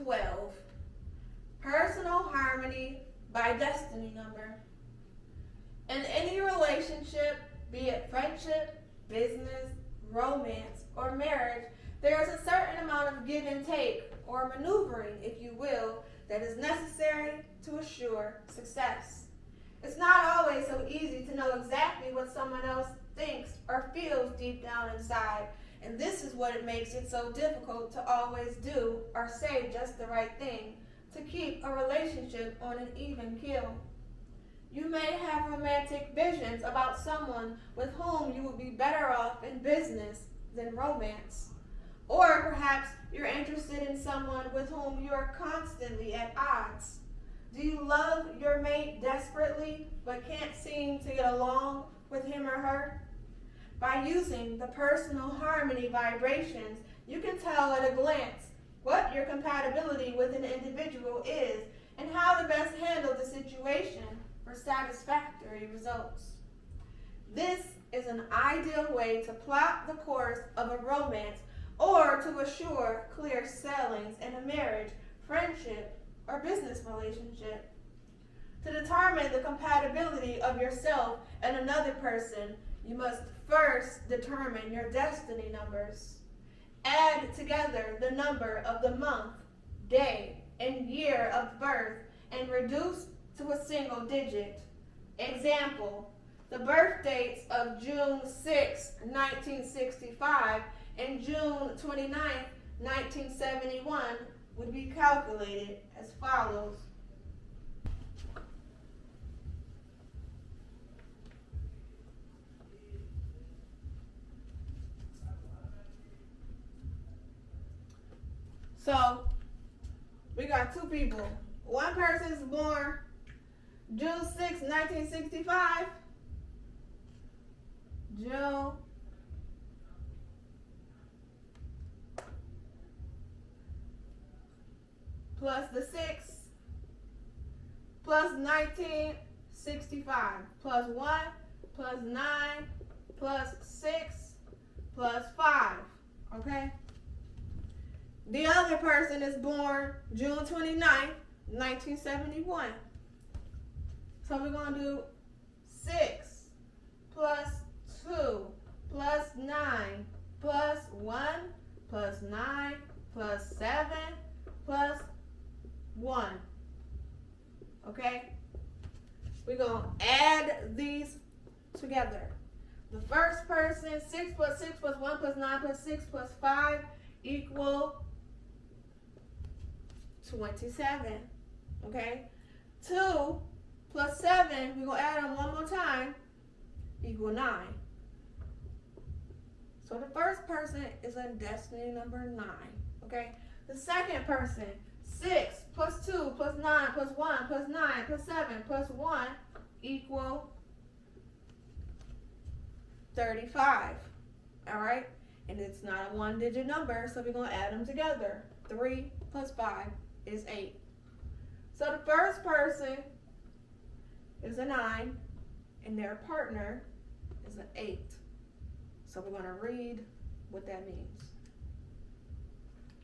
12. Personal harmony by destiny number. In any relationship, be it friendship, business, romance, or marriage, there is a certain amount of give and take, or maneuvering, if you will, that is necessary to assure success. It's not always so easy to know exactly what someone else thinks or feels deep down inside, and this is what it makes it so difficult to always do or say just the right thing to keep a relationship on an even keel. You may have romantic visions about someone with whom you would be better off in business than romance. Or perhaps you're interested in someone with whom you are constantly at odds. Do you love your mate desperately but can't seem to get along with him or her? By using the personal harmony vibrations, you can tell at a glance what your compatibility with an individual is and how to best handle the situation for satisfactory results. This is an ideal way to plot the course of a romance or to assure clear sailings in a marriage, friendship, or business relationship. To determine the compatibility of yourself and another person, you must first determine your destiny numbers. Add together the number of the month, day, and year of birth and reduce to a single digit. Example, the birth dates of June 6, 1965 and June 29, 1971 would be calculated as follows. So, we got two people. One person is born June 6, 1965. June plus the 6 plus 1965 plus 1 plus 9 plus 6 plus 5. Okay? The other person is born June 29, 1971. So we're going to do 6 plus 2 plus 9 plus 1 plus 9 plus 7 plus 1. Okay? We're going to add these together. The first person, 6 plus 6 plus 1 plus 9 plus 6 plus 5 equal 27. Okay? 2 plus 7, we're going to add them one more time, equal 9. So the first person is in destiny number 9. Okay? The second person, 6 plus 2 plus 9 plus 1 plus 9 plus 7 plus 1 equal 35. All right? And it's not a one-digit number, so we're going to add them together. 3 plus 5 is 8. So the first person is a 9, and their partner is an 8. So we're going to read what that means.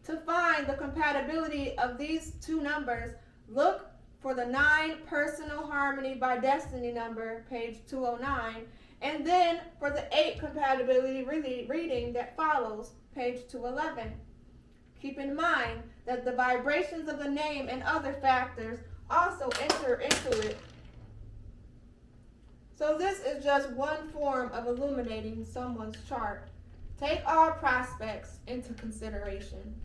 To find the compatibility of these two numbers, look for the 9 personal harmony by destiny number, page 209, and then for the 8 compatibility reading that follows, page 211. Keep in mind that the vibrations of the name and other factors also enter into it. So this is just one form of illuminating someone's chart. Take all prospects into consideration.